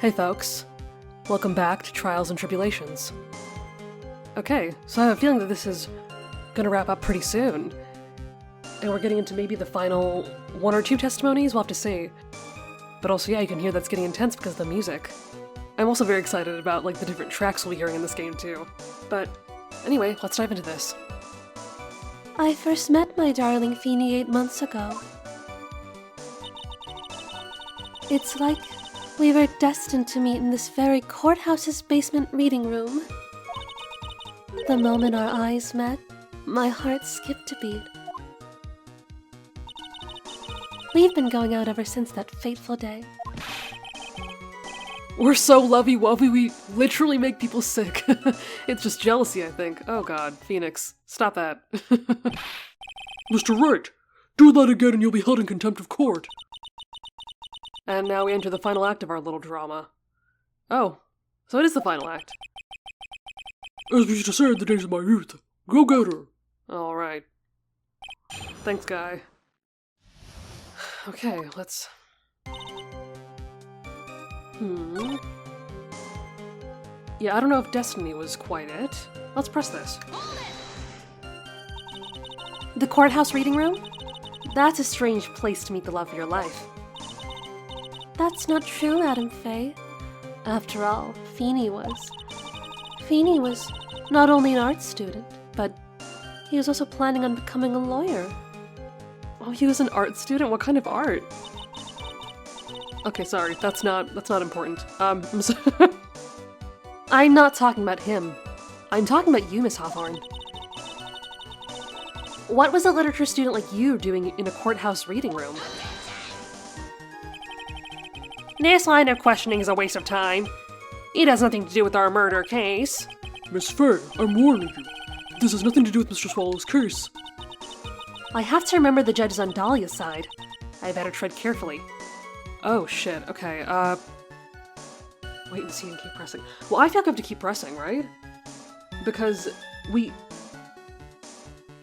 Hey folks, welcome back to Trials and Tribulations. Okay, so I have a feeling that this is gonna wrap up pretty soon. And we're getting into maybe the final one or two testimonies, we'll have to see. But also, yeah, you can hear that's getting intense because of the music. I'm also very excited about, like, the different tracks we'll be hearing in this game, too. But, anyway, let's dive into this. I first met my darling Feeny 8 months ago. It's like we were destined to meet in this very courthouse's basement reading room. The moment our eyes met, my heart skipped a beat. We've been going out ever since that fateful day. We're so lovey-wovey, we literally make people sick. It's just jealousy, I think. Oh god, Phoenix, stop that. Mr. Wright, do that again and you'll be held in contempt of court. And now we enter the final act of our little drama. Oh, so it is the final act. As we used to say in the days of my youth, go get her. Alright. Thanks, guy. Okay, let's... Yeah, I don't know if Destiny was quite it. Let's press this. The courthouse reading room? That's a strange place to meet the love of your life. That's not true, Madam Faye. After all, Feeny was not only an art student, but he was also planning on becoming a lawyer. Oh, he was an art student? What kind of art? Okay, sorry, that's not important. I'm sorry. I'm not talking about him. I'm talking about you, Miss Hawthorne. What was a literature student like you doing in a courthouse reading room? This line of questioning is a waste of time. It has nothing to do with our murder case. Miss Faye, I'm warning you. This has nothing to do with Mr. Swallow's case. I have to remember the judge is on Dahlia's side. I better tread carefully. Oh shit, okay, wait and see and keep pressing. Well, I feel like I have to keep pressing, right? Because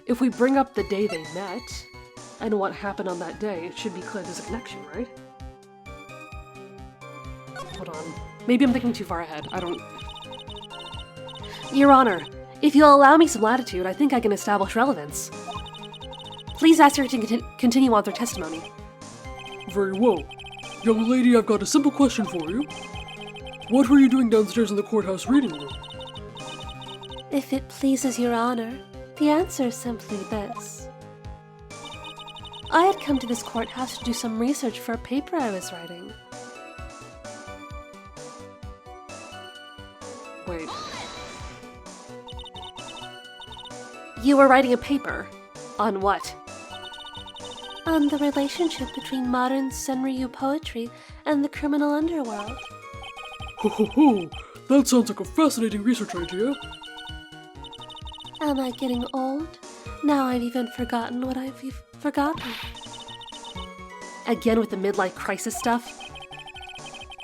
if we bring up the day they met, and what happened on that day, it should be clear there's a connection, right? Hold on. Maybe I'm thinking too far ahead. I don't... Your Honor, if you'll allow me some latitude, I think I can establish relevance. Please ask her to continue on their testimony. Very well. Young lady, I've got a simple question for you. What were you doing downstairs in the courthouse reading room? If it pleases Your Honor, the answer is simply this. I had come to this courthouse to do some research for a paper I was writing. Wait. You were writing a paper? On what? On the relationship between modern Senryu poetry and the criminal underworld. Ho ho ho! That sounds like a fascinating research idea. Am I getting old? Now I've even forgotten what I've forgotten. Again with the midlife crisis stuff?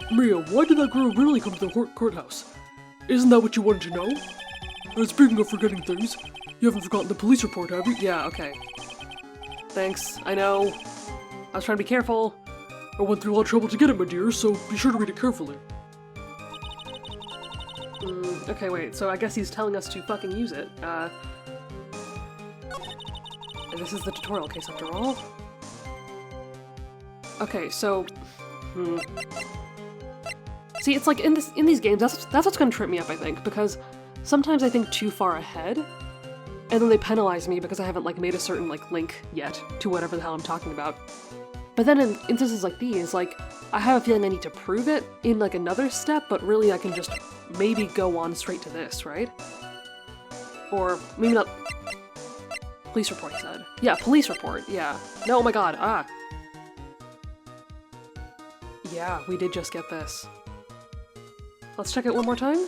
Mia, why did that girl really come to the courthouse? Isn't that what you wanted to know? And speaking of forgetting things, you haven't forgotten the police report, have you? Yeah, okay. Thanks, I know. I was trying to be careful. I went through a lot of trouble to get it, my dear, so be sure to read it carefully. Okay, wait, so I guess he's telling us to fucking use it. And this is the tutorial case after all? Okay, so... See, it's like in these games, that's what's gonna trip me up, I think, because sometimes I think too far ahead, and then they penalize me because I haven't, like, made a certain, like, link yet to whatever the hell I'm talking about. But then in instances like these, like, I have a feeling I need to prove it in, like, another step, but really I can just maybe go on straight to this, right? Or maybe not... Police report, he said. Yeah, police report, yeah. No, oh my god, Yeah, we did just get this. Let's check it one more time.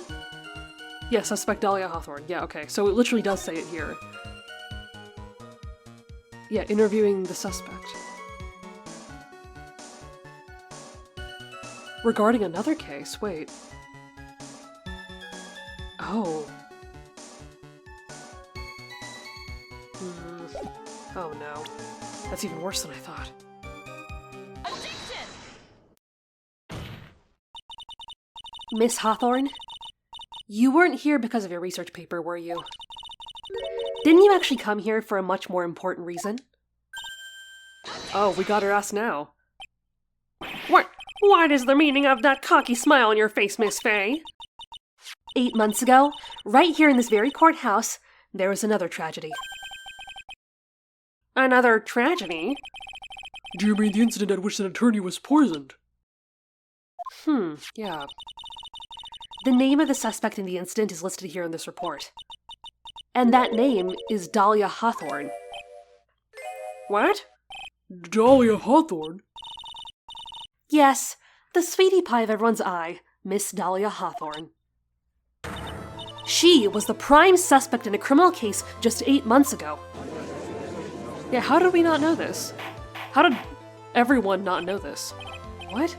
Yeah, suspect Dahlia Hawthorne. Yeah, okay, so it literally does say it here. Yeah, interviewing the suspect. Regarding another case, wait. Oh. Oh no. That's even worse than I thought. Miss Hawthorne, you weren't here because of your research paper, were you? Didn't you actually come here for a much more important reason? Oh, we got her ass now. What is the meaning of that cocky smile on your face, Miss Fay? 8 months ago, right here in this very courthouse, there was another tragedy. Another tragedy? Do you mean the incident at which an attorney was poisoned? Yeah. The name of the suspect in the incident is listed here in this report. And that name is Dahlia Hawthorne. What? Dahlia Hawthorne? Yes, the sweetie pie of everyone's eye, Miss Dahlia Hawthorne. She was the prime suspect in a criminal case just 8 months ago. Yeah, how did we not know this? How did everyone not know this? What?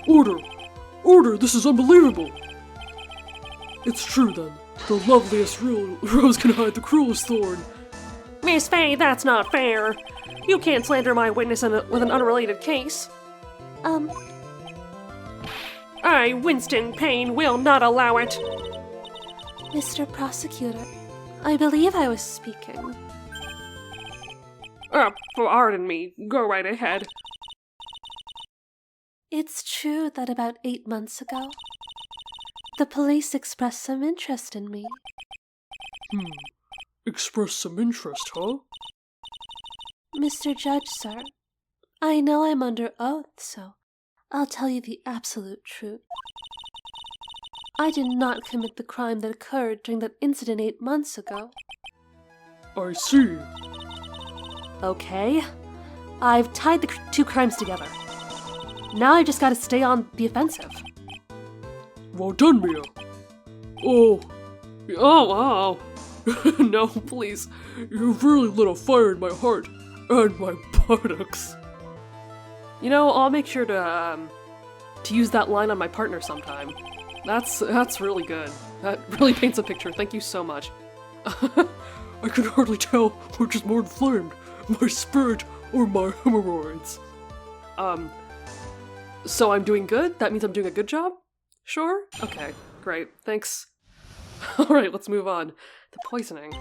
Order! Order! This is unbelievable! It's true then. The loveliest rose can hide the cruelest thorn. Miss Fay, that's not fair. You can't slander my witness with an unrelated case. I, Winston Payne, will not allow it. Mr. Prosecutor, I believe I was speaking. Pardon me. Go right ahead. It's true that about 8 months ago, the police expressed some interest in me. Express some interest, huh? Mr. Judge, sir, I know I'm under oath, so I'll tell you the absolute truth. I did not commit the crime that occurred during that incident 8 months ago. I see. Okay. I've tied the two crimes together. Now I just gotta stay on the offensive. Well done, Mia. Oh. No, please. You've really lit a fire in my heart and my buttocks. You know, I'll make sure to use that line on my partner sometime. That's really good. That really paints a picture. Thank you so much. I can hardly tell which is more inflamed, my spirit or my hemorrhoids. So I'm doing good? That means I'm doing a good job? Sure? Okay, great. Thanks. Alright, let's move on. The poisoning.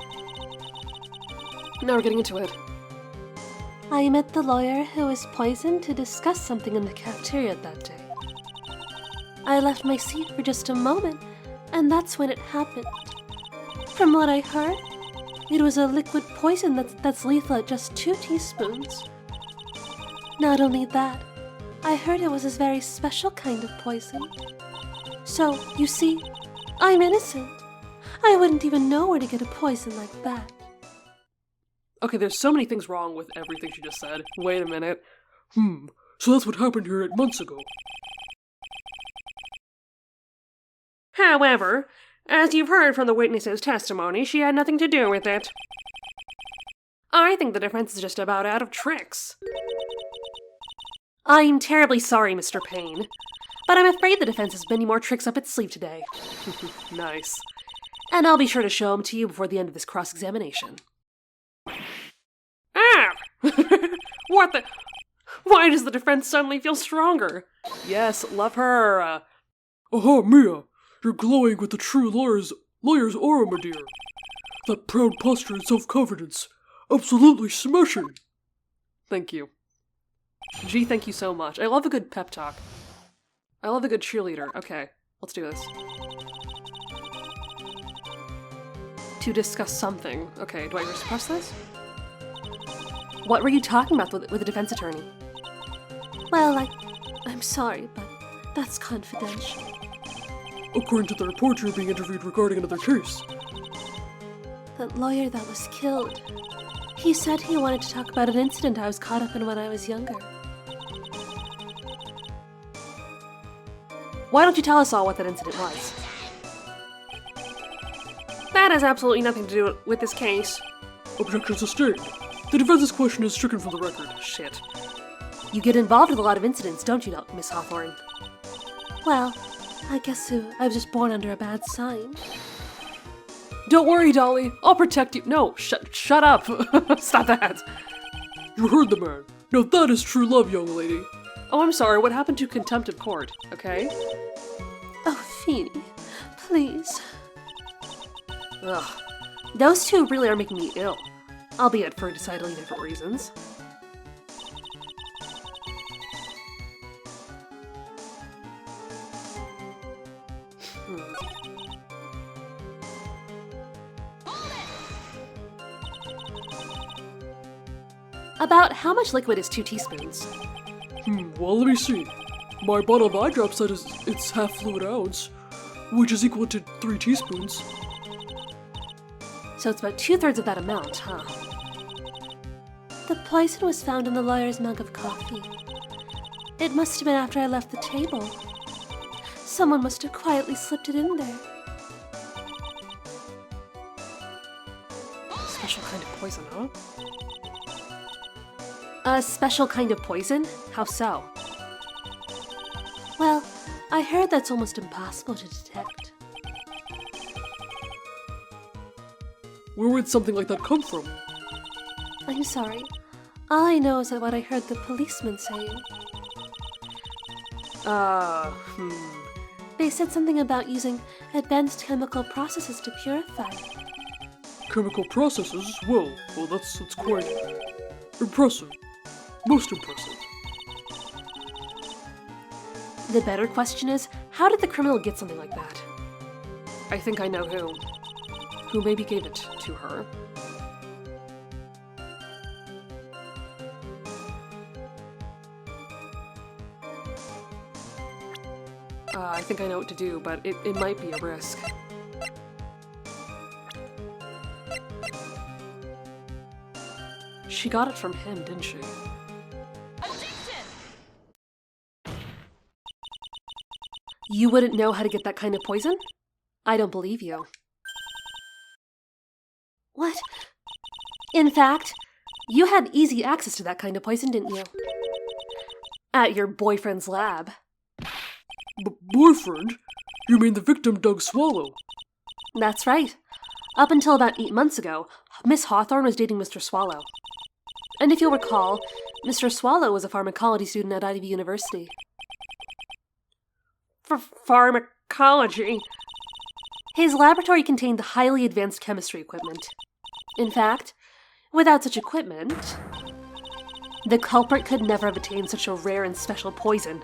Now we're getting into it. I met the lawyer who was poisoned to discuss something in the cafeteria that day. I left my seat for just a moment, and that's when it happened. From what I heard, it was a liquid poison that's lethal at just 2 teaspoons. Not only that, I heard it was a very special kind of poison. So, you see, I'm innocent. I wouldn't even know where to get a poison like that. Okay, there's so many things wrong with everything she just said. Wait a minute. So that's what happened here 8 months ago. However, as you've heard from the witness's testimony, she had nothing to do with it. I think the defense is just about out of tricks. I'm terribly sorry, Mr. Payne, but I'm afraid the defense has many more tricks up its sleeve today. Nice. And I'll be sure to show them to you before the end of this cross-examination. Ah! What the... Why does the defense suddenly feel stronger? Yes, love her. Aha, Mia! You're glowing with the true lawyer's aura, my dear. That proud posture and self-confidence. Absolutely smashing! Thank you. Gee, thank you so much. I love a good pep talk. I love a good cheerleader. Okay, let's do this. To discuss something. Okay, do I just press this? What were you talking about with the defense attorney? Well, I'm sorry, but that's confidential. According to the report, you're being interviewed regarding another case. That lawyer that was killed. He said he wanted to talk about an incident I was caught up in when I was younger. Why don't you tell us all what that incident was? That has absolutely nothing to do with this case. Objection sustained. The defense's question is stricken from the record. Shit. You get involved with a lot of incidents, don't you, Miss Hawthorne? Well, I guess I was just born under a bad sign. Don't worry, Dolly. I'll protect you. No, shut up. Stop that. You heard the man. Now that is true love, young lady. Oh, I'm sorry. What happened to contempt of court, okay? Oh, Ugh. Those two really are making me ill, albeit for decidedly different reasons. About how much liquid is 2 teaspoons? Well, let me see. My bottle of eye drops said it's half fluid ounce, which is equal to 3 teaspoons. So it's about 2/3 of that amount, huh? The poison was found in the lawyer's mug of coffee. It must have been after I left the table. Someone must have quietly slipped it in there. Special kind of poison, huh? A special kind of poison? How so? Well, I heard that's almost impossible to detect. Where would something like that come from? I'm sorry. All I know is what I heard the policeman saying. They said something about using advanced chemical processes to purify. Chemical processes? Well, that's quite impressive. Most impressive. The better question is, how did the criminal get something like that? I think I know who. Who maybe gave it to her. I think I know what to do, but it might be a risk. She got it from him, didn't she? You wouldn't know how to get that kind of poison? I don't believe you. What? In fact, you had easy access to that kind of poison, didn't you? At your boyfriend's lab. Boyfriend? You mean the victim Doug Swallow? That's right. Up until about 8 months ago, Miss Hawthorne was dating Mr. Swallow. And if you'll recall, Mr. Swallow was a pharmacology student at Ivy University. For pharmacology? His laboratory contained highly advanced chemistry equipment. In fact, without such equipment, the culprit could never have attained such a rare and special poison.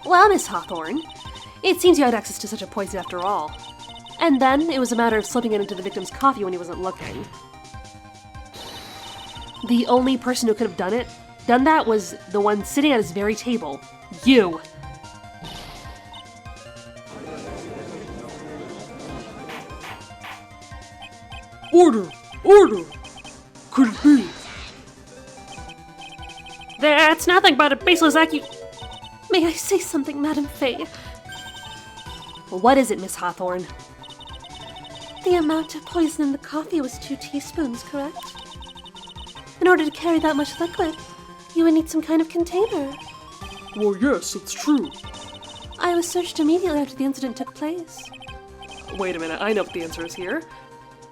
Well, Miss Hawthorne, it seems you had access to such a poison after all. And then it was a matter of slipping it into the victim's coffee when he wasn't looking. The only person who could have done that was the one sitting at his very table. You! Order! Order! Could it be? That's nothing but a baseless May I say something, Madame Faye? What is it, Miss Hawthorne? The amount of poison in the coffee was 2 teaspoons, correct? In order to carry that much liquid, you would need some kind of container. Well, yes, it's true. I was searched immediately after the incident took place. Wait a minute, I know what the answer is here.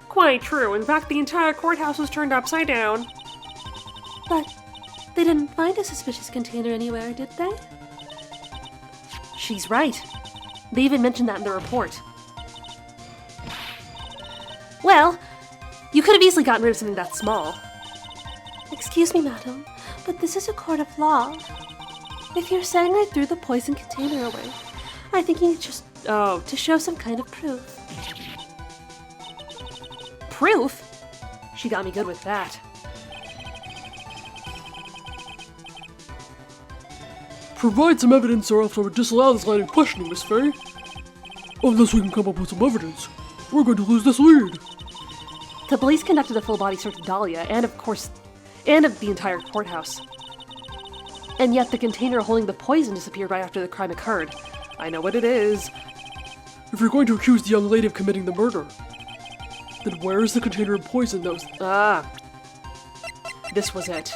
Quite true. In fact, the entire courthouse was turned upside down. But they didn't find a suspicious container anywhere, did they? She's right. They even mentioned that in the report. Well, you could have easily gotten rid of something that small. Excuse me, madam, but this is a court of law. If you're saying I threw the poison container away, I think you need just to show some kind of proof. Proof? She got me good with that. Provide some evidence or else I would disallow this line of questioning, Miss Faye. Unless we can come up with some evidence, we're going to lose this lead. The police conducted a full-body search of Dahlia and, of course, of the entire courthouse. And yet the container holding the poison disappeared right after the crime occurred. I know what it is. If you're going to accuse the young lady of committing the murder, then where is the container of poison that was— This was it.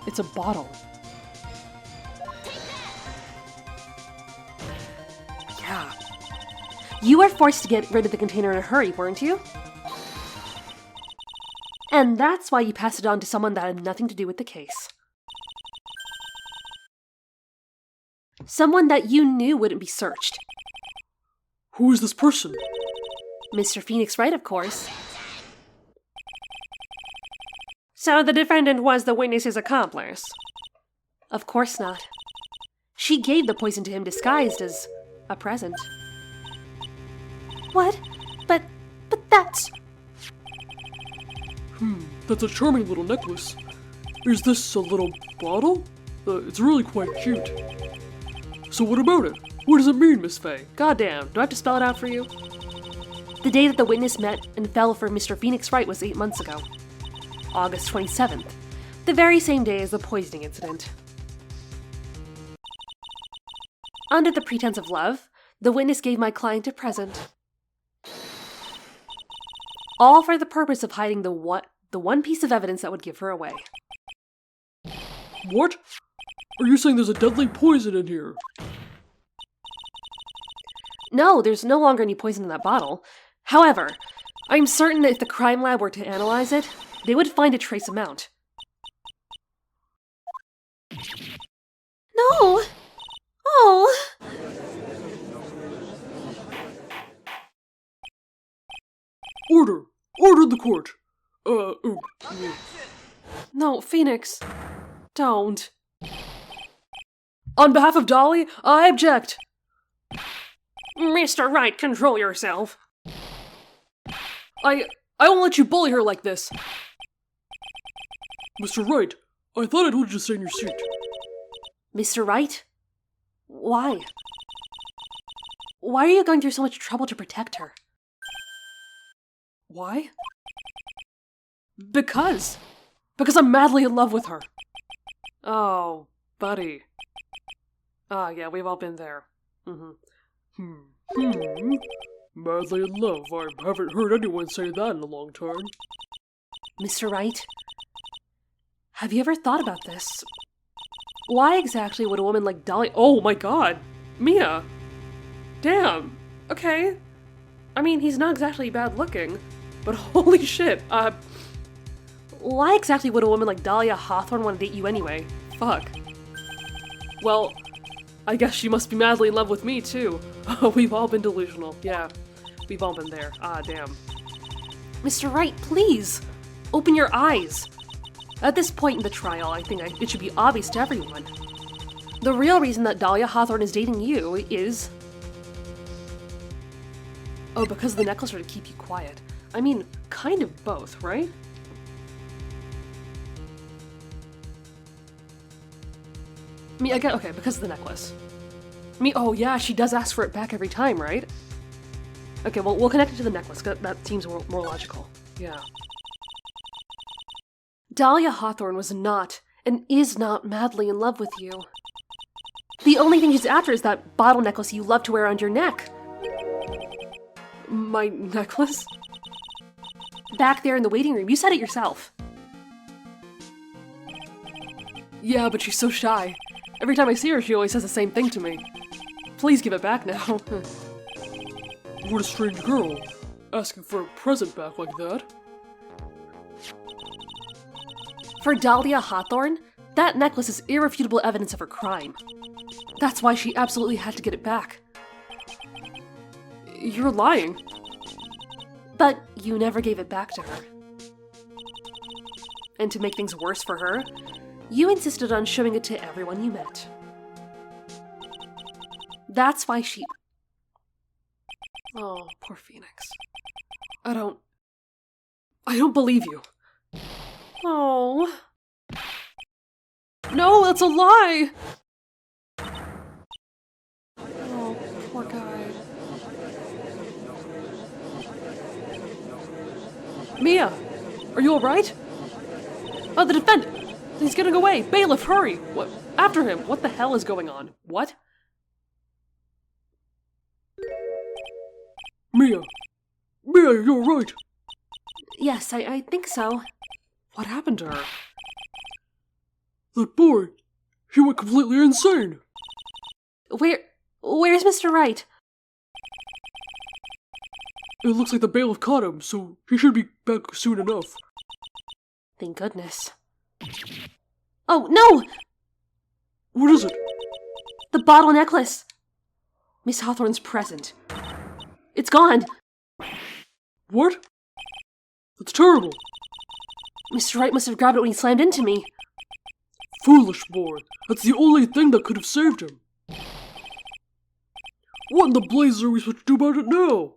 It's a bottle. Yeah. You were forced to get rid of the container in a hurry, weren't you? And that's why you passed it on to someone that had nothing to do with the case. Someone that you knew wouldn't be searched. Who is this person? Mr. Phoenix Wright, of course. So the defendant was the witness's accomplice? Of course not. She gave the poison to him disguised as a present. What? But that's... That's a charming little necklace. Is this a little bottle? It's really quite cute. So what about it? What does it mean, Miss Faye? Goddamn, do I have to spell it out for you? The day that the witness met and fell for Mr. Phoenix Wright was 8 months ago. August 27th, the very same day as the poisoning incident. Under the pretense of love, the witness gave my client a present. All for the purpose of hiding the one piece of evidence that would give her away. What? Are you saying there's a deadly poison in here? No, there's no longer any poison in that bottle. However, I'm certain that if the crime lab were to analyze it, they would find a trace amount. No! Oh! Order! Order the court! No, Phoenix. Don't. On behalf of Dolly, I object. Mr. Wright, control yourself. I won't let you bully her like this. Mr. Wright, I thought I told you to stay in your seat. Mr. Wright? Why? Why are you going through so much trouble to protect her? Why? Because I'm madly in love with her. Oh, buddy. Ah, yeah, we've all been there. Madly in love. I haven't heard anyone say that in a long time. Mr. Wright? Have you ever thought about this? Why exactly would a woman like Dolly— Oh my god! Mia! Damn! Okay. I mean, he's not exactly bad looking, but holy shit, Why exactly would a woman like Dahlia Hawthorne want to date you anyway? fuck. Well, I guess she must be madly in love with me, too. We've all been delusional. Yeah, we've all been there. Ah, damn. Mr. Wright, please! Open your eyes! At this point in the trial, I think it should be obvious to everyone. The real reason that Dahlia Hawthorne is dating you is... Oh, because of the necklace or to keep you quiet? I mean, kind of both, right? Okay, because of the necklace. Oh yeah, she does ask for it back every time, right? Okay, well, we'll connect it to the necklace. That seems more logical. Yeah. Dahlia Hawthorne was not, and is not, madly in love with you. The only thing she's after is that bottle necklace you love to wear around your neck. My necklace? Back there in the waiting room, you said it yourself. Yeah, but she's so shy. Every time I see her, she always says the same thing to me. Please give it back now. What a strange girl, asking for a present back like that. For Dahlia Hawthorne, that necklace is irrefutable evidence of her crime. That's why she absolutely had to get it back. You're lying. But you never gave it back to her. And to make things worse for her, you insisted on showing it to everyone you met. That's why she... Oh, poor Phoenix. I don't believe you. Oh. No, that's a lie! Oh, poor guy. Mia, are you alright? Oh, the defendant! He's getting away! Bailiff, hurry! What? After him! What the hell is going on? What? Mia, you're right. Yes, I think so. What happened to her? That boy, he went completely insane. Where's Mr. Wright? It looks like the bailiff caught him, so he should be back soon enough. Thank goodness. Oh, no! What is it? The bottle necklace! Miss Hawthorne's present. It's gone! What? That's terrible. Mr. Wright must have grabbed it when he slammed into me. Foolish boy. That's the only thing that could have saved him. What in the blazes are we supposed to do about it now?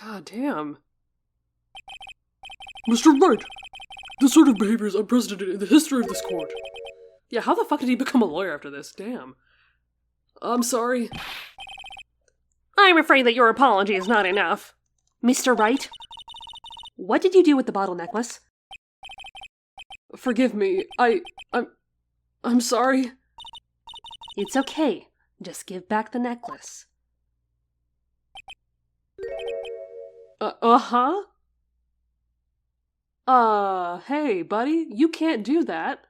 God damn. Mr. Wright, this sort of behavior is unprecedented in the history of this court. Yeah, how the fuck did he become a lawyer after this? Damn. I'm sorry. I'm afraid that your apology is not enough. Mr. Wright? What did you do with the bottle necklace? Forgive me, I'm sorry. It's okay. Just give back the necklace. Uh-huh? Hey, buddy, you can't do that.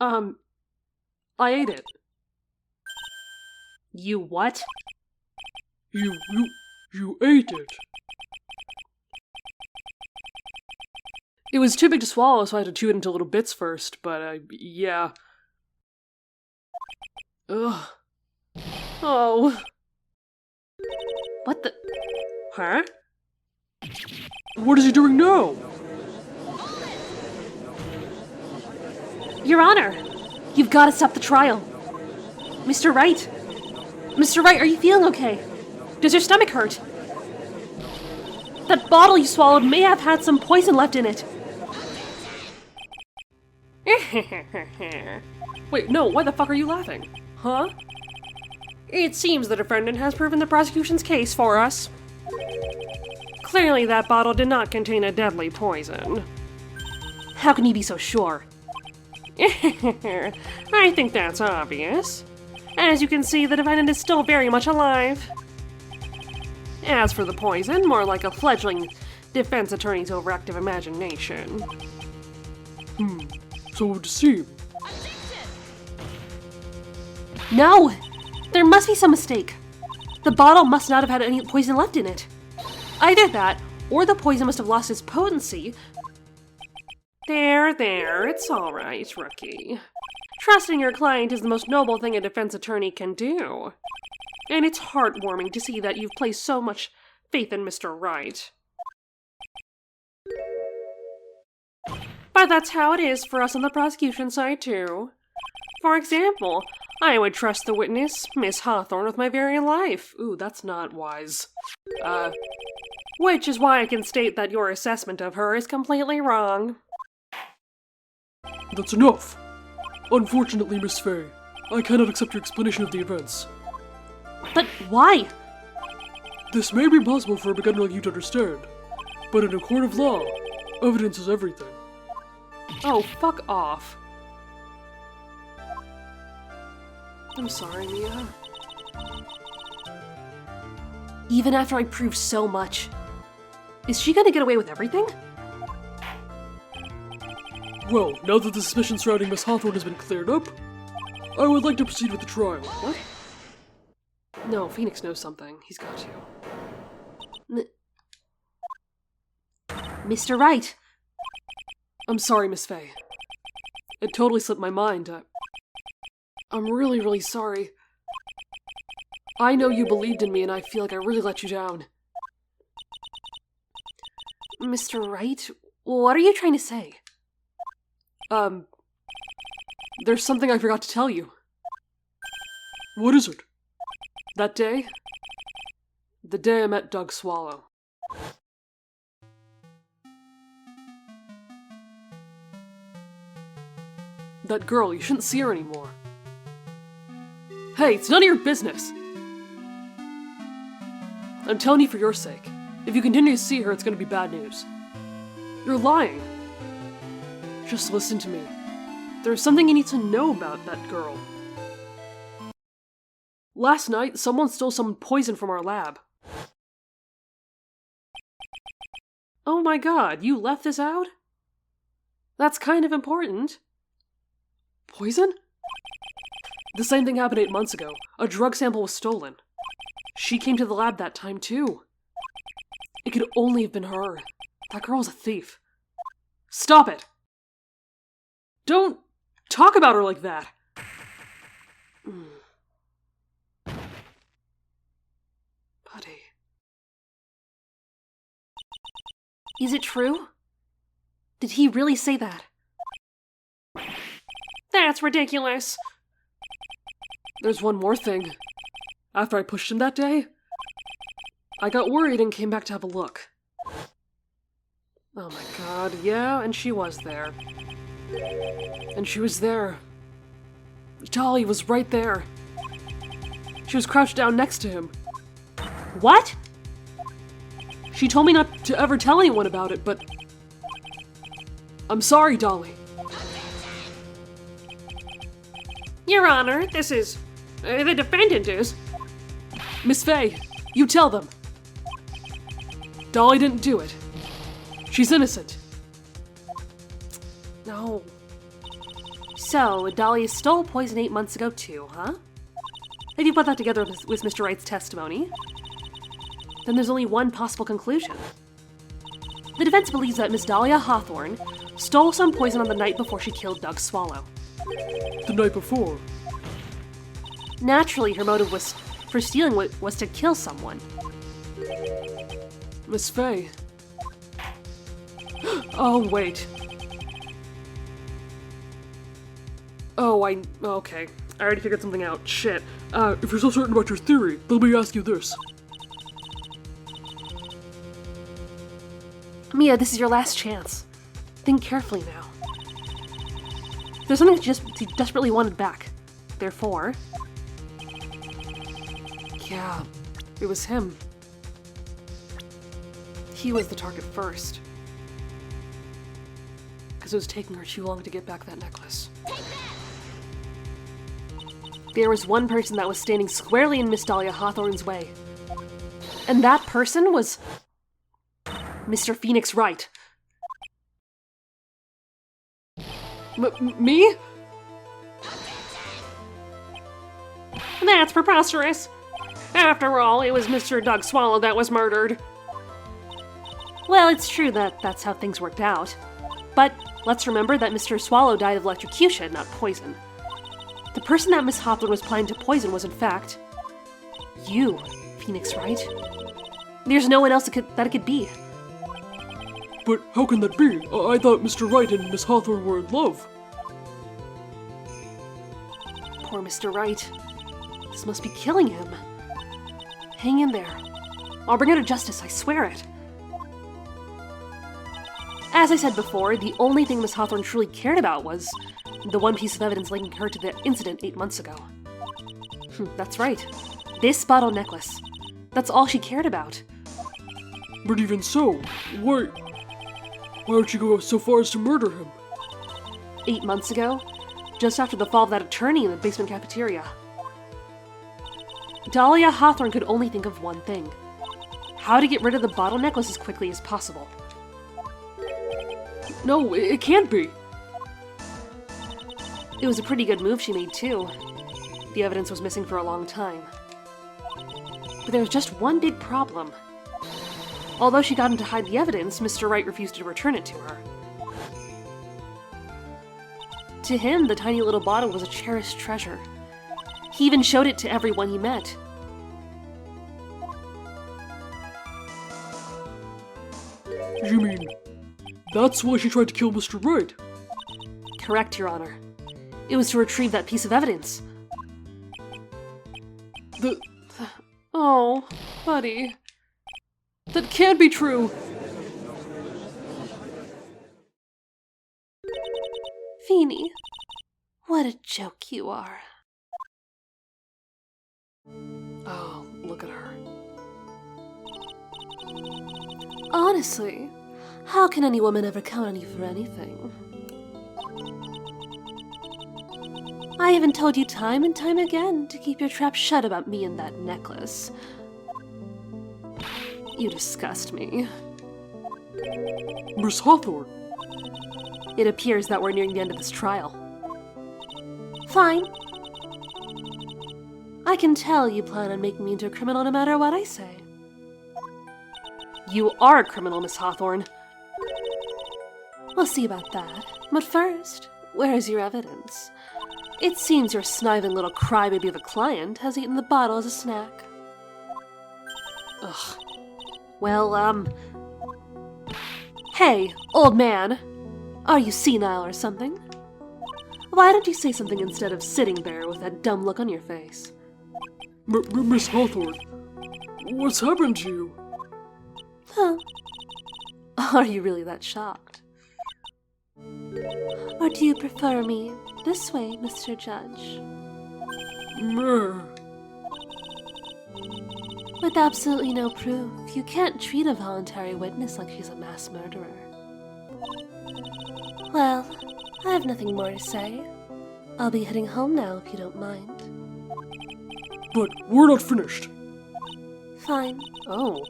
I ate it. You what? You ate it. It was too big to swallow, so I had to chew it into little bits first, but, yeah. Ugh. Oh. What the? Huh? What is he doing now? Your Honor! You've got to stop the trial. Mr. Wright! Mr. Wright, are you feeling okay? Does your stomach hurt? That bottle you swallowed may have had some poison left in it. Wait, no, why the fuck are you laughing? Huh? It seems the defendant has proven the prosecution's case for us. Clearly that bottle did not contain a deadly poison. How can you be so sure? I think that's obvious. As you can see, the defendant is still very much alive. As for the poison, more like a fledgling defense attorney's overactive imagination. So it would seem. No! There must be some mistake. The bottle must not have had any poison left in it. Either that, or the poison must have lost its potency. There, it's all right, rookie. Trusting your client is the most noble thing a defense attorney can do. And it's heartwarming to see that you've placed so much faith in Mr. Wright. But that's how it is for us on the prosecution side, too. For example, I would trust the witness, Miss Hawthorne, with my very life. Ooh, that's not wise. Which is why I can state that your assessment of her is completely wrong. That's enough. Unfortunately, Miss Fay, I cannot accept your explanation of the events. But why? This may be possible for a beginner like you to understand, but in a court of law, evidence is everything. Oh, fuck off. I'm sorry, Mia. Even after I proved so much, is she gonna get away with everything? Well, now that the suspicion surrounding Miss Hawthorne has been cleared up, I would like to proceed with the trial. What? No, Phoenix knows something. He's got to. Mr. Wright! I'm sorry, Miss Fay. It totally slipped my mind. I'm really, really sorry. I know you believed in me and I feel like I really let you down. Mr. Wright? What are you trying to say? There's something I forgot to tell you. What is it? That day? The day I met Doug Swallow. That girl, you shouldn't see her anymore. Hey, it's none of your business! I'm telling you for your sake. If you continue to see her, it's gonna be bad news. You're lying. Just listen to me. There's something you need to know about that girl. Last night, someone stole some poison from our lab. Oh my god, you left this out? That's kind of important. Poison? The same thing happened 8 months ago. A drug sample was stolen. She came to the lab that time too. It could only have been her. That girl was a thief. Stop it! Don't talk about her like that! Is it true? Did he really say that? That's ridiculous. There's one more thing. After I pushed him that day, I got worried and came back to have a look. Oh my god, yeah, and she was there. And she was there. Dolly was right there. She was crouched down next to him. What? She told me not to ever tell anyone about it, but... I'm sorry, Dolly. Your Honor, this is... the defendant is... Miss Faye, you tell them. Dolly didn't do it. She's innocent. No. So, Dolly stole poison 8 months ago too, huh? If you put that together with Mr. Wright's testimony, then there's only one possible conclusion. The defense believes that Miss Dahlia Hawthorne stole some poison on the night before she killed Doug Swallow. The night before? Naturally, her motive for stealing was to kill someone. Miss Faye. Oh, wait. Oh, okay. I already figured something out. Shit. If you're so certain about your theory, let me ask you this. Mia, this is your last chance. Think carefully now. There's something she desperately wanted back. Therefore... Yeah, it was him. He was the target first. Because it was taking her too long to get back that necklace. There was one person that was standing squarely in Miss Dahlia Hawthorne's way. And that person was... Mr. Phoenix Wright. Me? That's preposterous. After all, it was Mr. Doug Swallow that was murdered. Well, it's true that that's how things worked out. But let's remember that Mr. Swallow died of electrocution, not poison. The person that Miss Hawthorne was planning to poison was, in fact, you, Phoenix Wright. There's no one else that it could be. But how can that be? I thought Mr. Wright and Miss Hawthorne were in love. Poor Mr. Wright. This must be killing him. Hang in there. I'll bring her to justice, I swear it. As I said before, the only thing Miss Hawthorne truly cared about was the one piece of evidence linking her to the incident 8 months ago. That's right. This bottle necklace. That's all she cared about. But even so, why would she go so far as to murder him? 8 months ago, just after the fall of that attorney in the basement cafeteria. Dahlia Hawthorne could only think of one thing. How to get rid of the bottle necklace as quickly as possible. No, it can't be. It was a pretty good move she made, too. The evidence was missing for a long time. But there was just one big problem. Although she got him to hide the evidence, Mr. Wright refused to return it to her. To him, the tiny little bottle was a cherished treasure. He even showed it to everyone he met. You mean, that's why she tried to kill Mr. Wright? Correct, Your Honor. It was to retrieve that piece of evidence. Oh, buddy. That can't be true! Feeny, what a joke you are. Oh, look at her. Honestly, how can any woman ever count on you for anything? I even told you time and time again to keep your trap shut about me and that necklace. You disgust me. Miss Hawthorne! It appears that we're nearing the end of this trial. Fine. I can tell you plan on making me into a criminal no matter what I say. You are a criminal, Miss Hawthorne. We'll see about that. But first, where is your evidence? It seems your sniving little crybaby of a client has eaten the bottle as a snack. Ugh. Well, Hey, old man. Are you senile or something? Why don't you say something instead of sitting there with that dumb look on your face? Miss Hawthorne, what's happened to you? Huh. Are you really that shocked? Or do you prefer me this way, Mr. Judge? Meh. With absolutely no proof, you can't treat a voluntary witness like she's a mass murderer. Well, I have nothing more to say. I'll be heading home now if you don't mind. But we're not finished. Fine. Oh.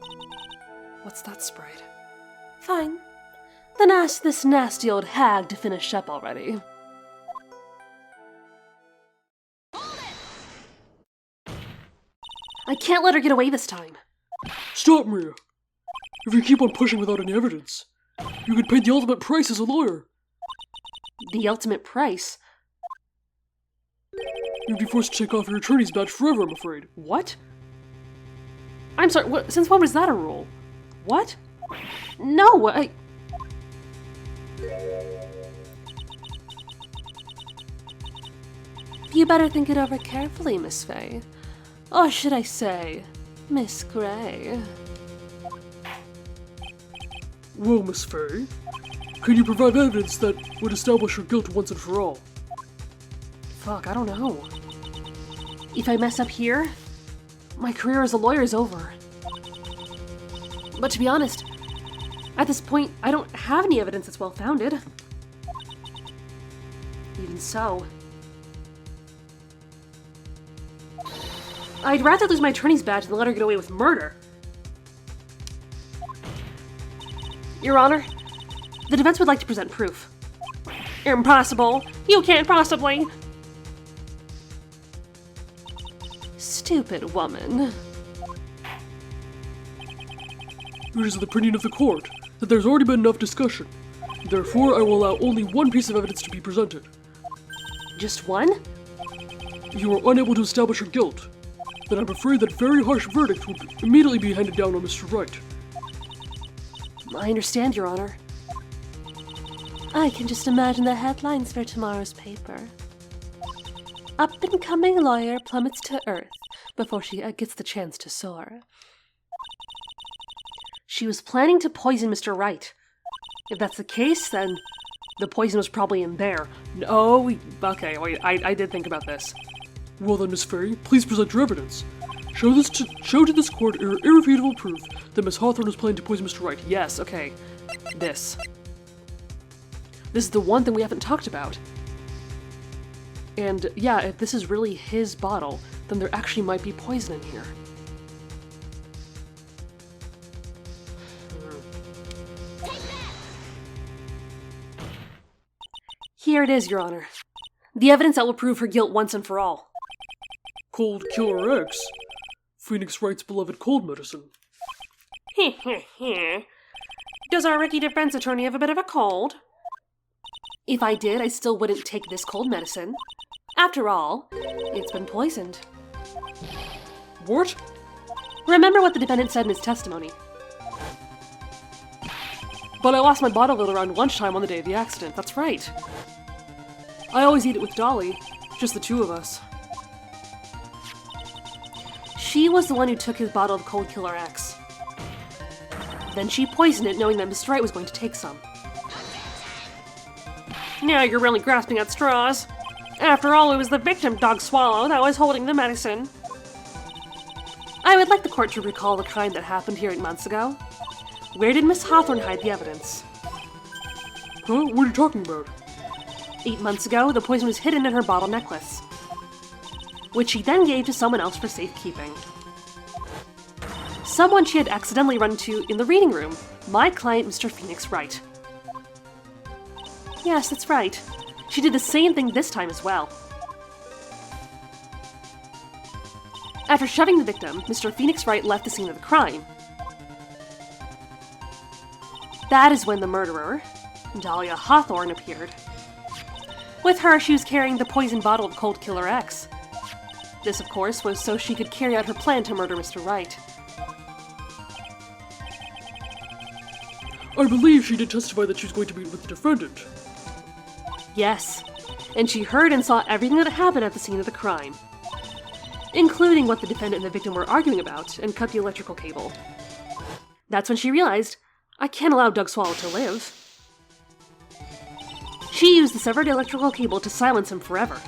What's that sprite? Fine. Then ask this nasty old hag to finish up already. I can't let her get away this time. Stop, Maria. If you keep on pushing without any evidence, you could pay the ultimate price as a lawyer. The ultimate price? You'd be forced to take off your attorney's badge forever, I'm afraid. What? I'm sorry, since when was that a rule? What? No, You better think it over carefully, Miss Fay. Or should I say, Miss Gray. Well, Miss Fay, can you provide evidence that would establish your guilt once and for all? Fuck, I don't know. If I mess up here, my career as a lawyer is over. But to be honest, at this point, I don't have any evidence that's well-founded. Even so, I'd rather lose my attorney's badge than let her get away with murder. Your Honor, the defense would like to present proof. Impossible! You can't possibly! Stupid woman. It is the opinion of the court that there's already been enough discussion. Therefore, I will allow only one piece of evidence to be presented. Just one? You are unable to establish your guilt. Then I'm afraid that very harsh verdict will immediately be handed down on Mr. Wright. I understand, Your Honor. I can just imagine the headlines for tomorrow's paper. Up-and-coming lawyer plummets to earth before she gets the chance to soar. She was planning to poison Mr. Wright. If that's the case, then the poison was probably in there. No, okay, wait, I did think about this. Well then, Miss Fay, please present your evidence. Show to this court irrefutable proof that Miss Hawthorne was planning to poison Mr. Wright. Yes, okay. This. This is the one thing we haven't talked about. And yeah, if this is really his bottle, then there actually might be poison in here. Here it is, Your Honor. The evidence that will prove her guilt once and for all. Cold Killer X. Phoenix Wright's beloved cold medicine. Does our rookie defense attorney have a bit of a cold? If I did, I still wouldn't take this cold medicine. After all, it's been poisoned. What? Remember what the defendant said in his testimony. But I lost my bottle of it around lunchtime on the day of the accident, that's right. I always eat it with Dolly, just the two of us. She was the one who took his bottle of Cold Killer X. Then she poisoned it knowing that Mr. Wright was going to take some. Now you're really grasping at straws. After all, it was the victim, Dog Swallow, that was holding the medicine. I would like the court to recall the crime that happened here 8 months ago. Where did Miss Hawthorne hide the evidence? Huh? What are you talking about? 8 months ago, the poison was hidden in her bottle necklace, which she then gave to someone else for safekeeping. Someone she had accidentally run into in the reading room, my client, Mr. Phoenix Wright. Yes, that's right. She did the same thing this time as well. After shoving the victim, Mr. Phoenix Wright left the scene of the crime. That is when the murderer, Dahlia Hawthorne, appeared. With her, she was carrying the poisoned bottle of Cold Killer X. This, of course, was so she could carry out her plan to murder Mr. Wright. I believe she did testify that she was going to meet with the defendant. Yes, and she heard and saw everything that happened at the scene of the crime, including what the defendant and the victim were arguing about, and cut the electrical cable. That's when she realized, I can't allow Doug Swallow to live. She used the severed electrical cable to silence him forever.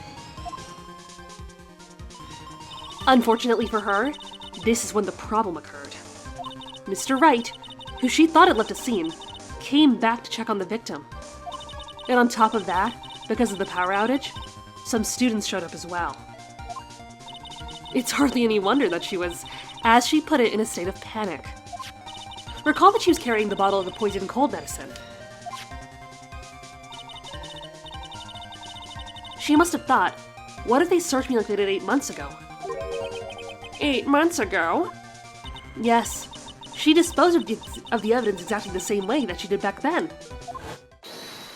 Unfortunately for her, this is when the problem occurred. Mr. Wright, who she thought had left a scene, came back to check on the victim. And on top of that, because of the power outage, some students showed up as well. It's hardly any wonder that she was, as she put it, in a state of panic. Recall that she was carrying the bottle of the poison cold medicine. She must have thought, what if they searched me like they did 8 months ago? 8 months ago? Yes. She disposed of the evidence exactly the same way that she did back then.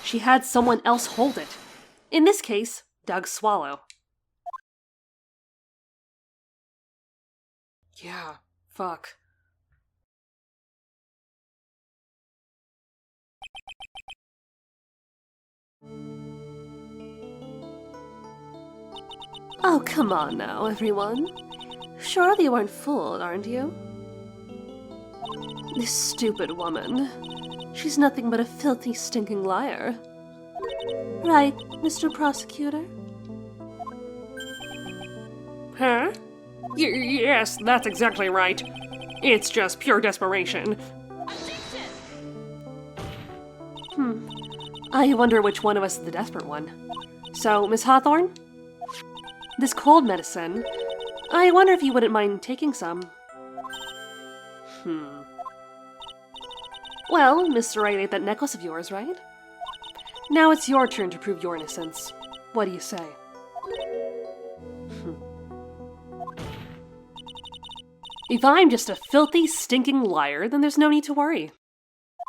She had someone else hold it. In this case, Doug Swallow. Yeah, fuck. Oh, come on now, everyone. Surely you aren't fooled, aren't you? This stupid woman. She's nothing but a filthy, stinking liar. Right, Mr. Prosecutor? Huh? Yes, that's exactly right. It's just pure desperation. I wonder which one of us is the desperate one. So, Miss Hawthorne? This cold medicine, I wonder if you wouldn't mind taking some. Well, Mr. Wright ate that necklace of yours, right? Now it's your turn to prove your innocence. What do you say? If I'm just a filthy, stinking liar, then there's no need to worry.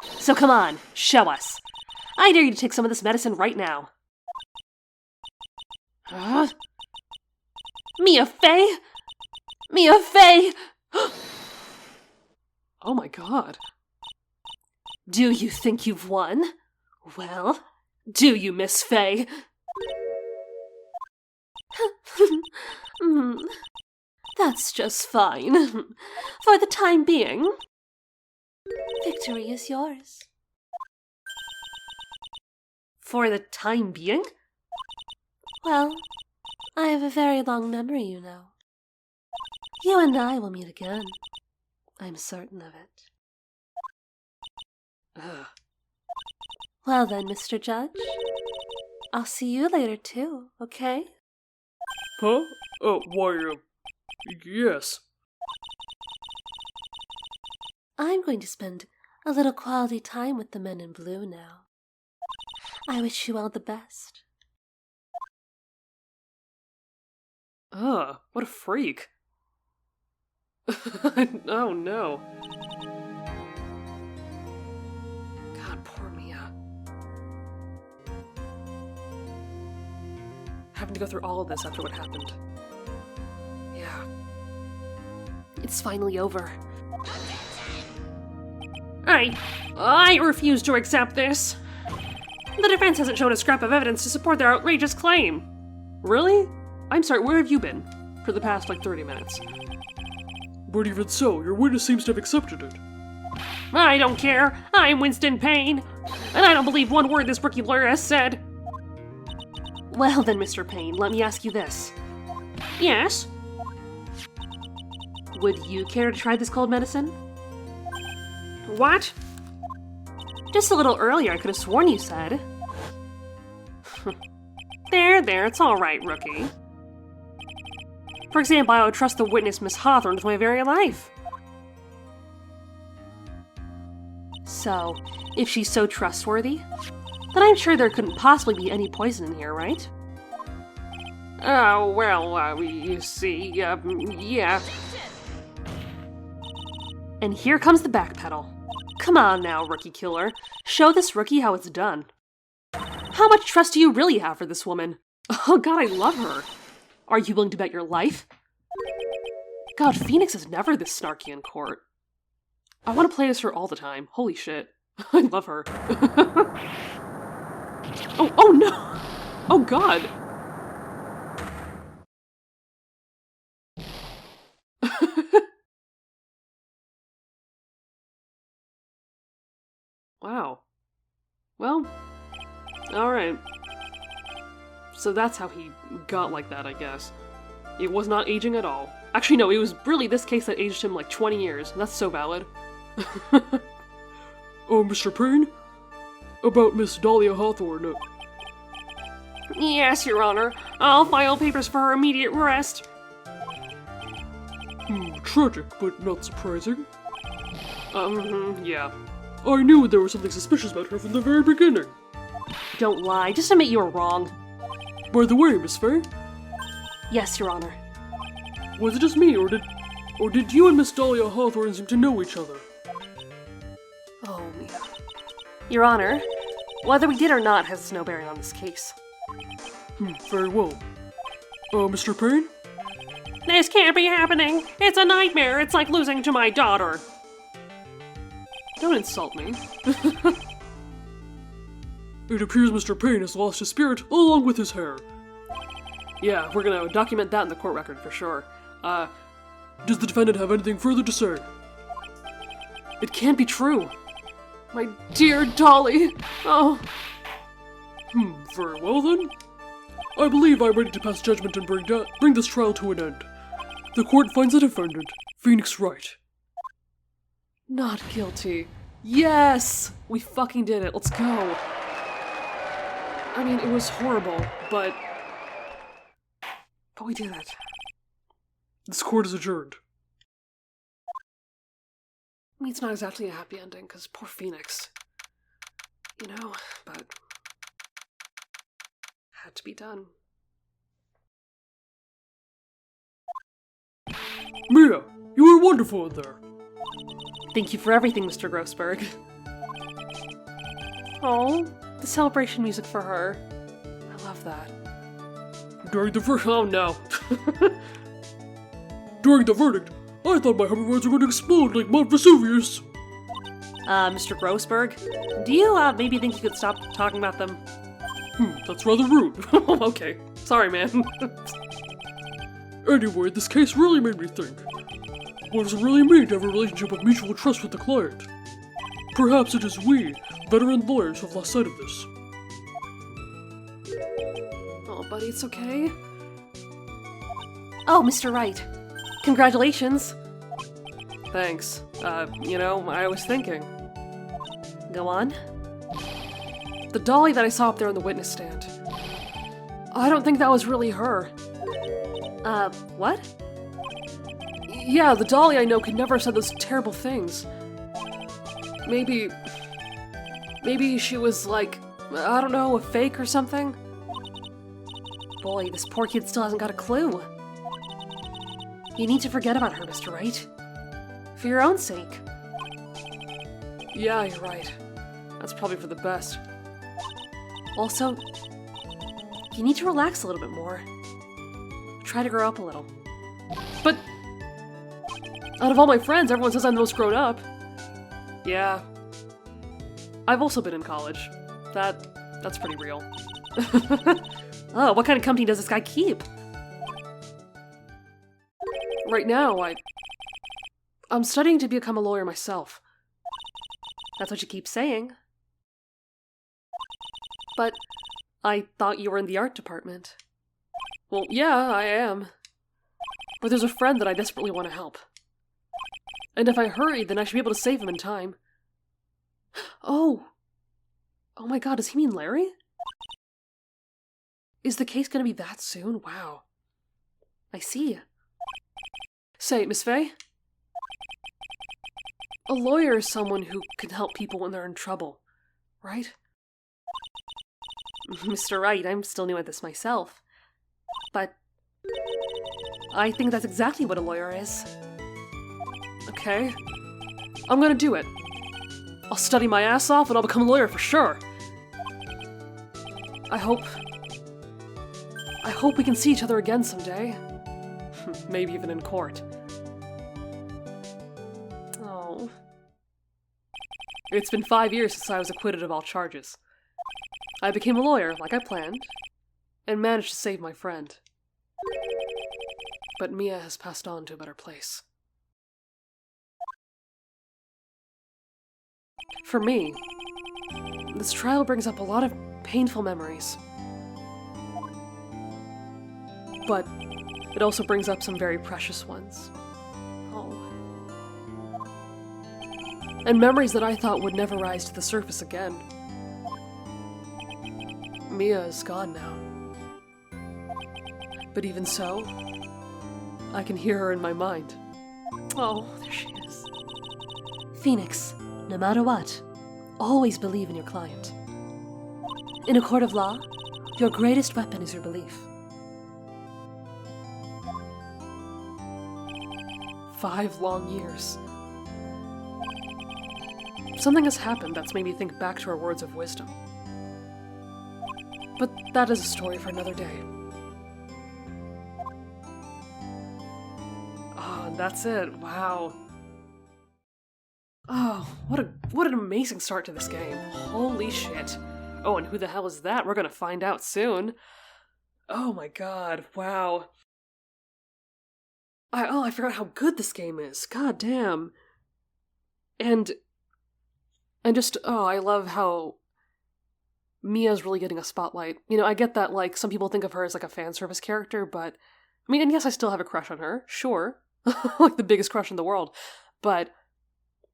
So come on, show us. I dare you to take some of this medicine right now. Huh? Mia Fey? Mia Fey! Oh my god. Do you think you've won? Well, do you, Miss Fey? That's just fine. For the time being. Victory is yours. For the time being? Well, I have a very long memory, you know. You and I will meet again. I'm certain of it. Ugh. Well then, Mr. Judge. I'll see you later too, okay? Huh? Yes. I'm going to spend a little quality time with the men in blue now. I wish you all the best. Ugh, what a freak. Oh no. God, poor Mia. Having to go through all of this after what happened. Yeah. It's finally over. I refuse to accept this. The defense hasn't shown a scrap of evidence to support their outrageous claim. Really? I'm sorry, where have you been? For the past, 30 minutes. But even so, your witness seems to have accepted it. I don't care. I'm Winston Payne. And I don't believe one word this rookie lawyer has said. Well then, Mr. Payne, let me ask you this. Yes? Would you care to try this cold medicine? What? Just a little earlier, I could have sworn you said. There, it's all right, rookie. For example, I would trust the witness, Miss Hawthorne, with my very life. So, if she's so trustworthy, then I'm sure there couldn't possibly be any poison in here, right? Oh, well, you see, yeah. And here comes the backpedal. Come on now, rookie killer. Show this rookie how it's done. How much trust do you really have for this woman? Oh god, I love her. Are you willing to bet your life? God, Phoenix is never this snarky in court. I want to play as her all the time. Holy shit. I love her. Oh no! Oh god! Wow. Well, alright. So that's how he got like that, I guess. It was not aging at all. Actually, no, it was really this case that aged him like 20 years. That's so valid. Oh, Mr. Payne? About Miss Dahlia Hawthorne. Yes, Your Honor. I'll file papers for her immediate arrest. Tragic, but not surprising. Yeah. I knew there was something suspicious about her from the very beginning. Don't lie, just admit you were wrong. By the way, Miss Faye, Yes, Your Honor. was it just me, or did you and Miss Dahlia Hawthorne seem to know each other? Oh, Your Honor, whether we did or not has no bearing on this case. Very well. Mr. Payne? This can't be happening! It's a nightmare! It's like losing to my daughter! Don't insult me. It appears Mr. Payne has lost his spirit along with his hair. Yeah, we're gonna document that in the court record for sure. Does the defendant have anything further to say? It can't be true! My dear Dolly! Oh. Very well then. I believe I'm ready to pass judgment and bring this trial to an end. The court finds the defendant, Phoenix Wright. Not guilty. Yes! We fucking did it. Let's go. I mean, it was horrible, but we did it. This court is adjourned. I mean, it's not exactly a happy ending, because poor Phoenix. You know, but had to be done. Mia, you were wonderful in there. Thank you for everything, Mr. Grossberg. Oh, the celebration music for her. I love that. During the oh no. During the verdict, I thought my hummingbirds were going to explode like Mount Vesuvius. Mr. Grossberg, do you, maybe think you could stop talking about them? That's rather rude. Okay. Sorry, man. Anyway, this case really made me think. What does it really mean to have a relationship of mutual trust with the client? Perhaps it is we, veteran lawyers, who have lost sight of this. Oh, buddy, it's okay. Oh, Mr. Wright. Congratulations. Thanks. You know, I was thinking. Go on. The dolly that I saw up there on the witness stand. I don't think that was really her. What? Yeah, the dolly I know could never have said those terrible things. Maybe she was like, I don't know, a fake or something? Boy, this poor kid still hasn't got a clue. You need to forget about her, Mr. Wright. For your own sake. Yeah, you're right. That's probably for the best. Also, you need to relax a little bit more. Try to grow up a little. But out of all my friends, everyone says I'm the most grown up. Yeah. I've also been in college. That's pretty real. Oh, what kind of company does this guy keep? Right now, I'm studying to become a lawyer myself. That's what you keep saying. But I thought you were in the art department. Well, yeah, I am. But there's a friend that I desperately want to help. And if I hurry, then I should be able to save him in time. Oh! Oh my god, does he mean Larry? Is the case gonna be that soon? Wow. I see. Say, Miss Faye? A lawyer is someone who can help people when they're in trouble, right? Mr. Wright, I'm still new at this myself. But I think that's exactly what a lawyer is. Okay. I'm gonna do it. I'll study my ass off and I'll become a lawyer for sure. I hope we can see each other again someday. Maybe even in court. Oh. It's been 5 years since I was acquitted of all charges. I became a lawyer, like I planned, and managed to save my friend. But Mia has passed on to a better place. For me, this trial brings up a lot of painful memories. But it also brings up some very precious ones. Oh. And memories that I thought would never rise to the surface again. Mia is gone now. But even so, I can hear her in my mind. Oh, there she is. Phoenix, no matter what, always believe in your client. In a court of law, your greatest weapon is your belief. 5 long years. Something has happened that's made me think back to her words of wisdom. But that is a story for another day. Oh, and that's it. Wow. Oh, what an amazing start to this game. Holy shit. Oh, and who the hell is that? We're gonna find out soon. Oh my god, wow. I forgot how good this game is. God damn. And just, I love how Mia's really getting a spotlight. You know, I get that, like, some people think of her as, like, a fan service character, but, I mean, and yes, I still have a crush on her, sure. Like, the biggest crush in the world. But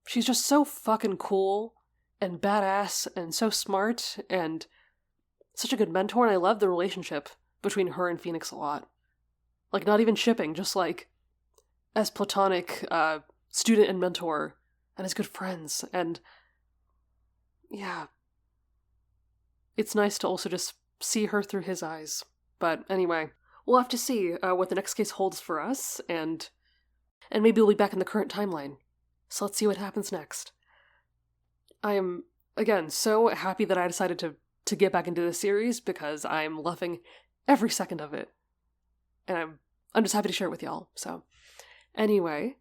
she's just so fucking cool and badass and so smart and such a good mentor, and I love the relationship between her and Phoenix a lot. Like, not even shipping, just, like, as platonic student and mentor and as good friends. And, yeah. It's nice to also just see her through his eyes. But anyway, we'll have to see what the next case holds for us, and maybe we'll be back in the current timeline. So let's see what happens next. I am, again, so happy that I decided to get back into this series because I'm loving every second of it. And I'm just happy to share it with y'all. So anyway,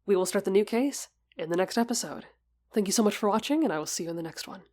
we will start the new case in the next episode. Thank you so much for watching, and I will see you in the next one.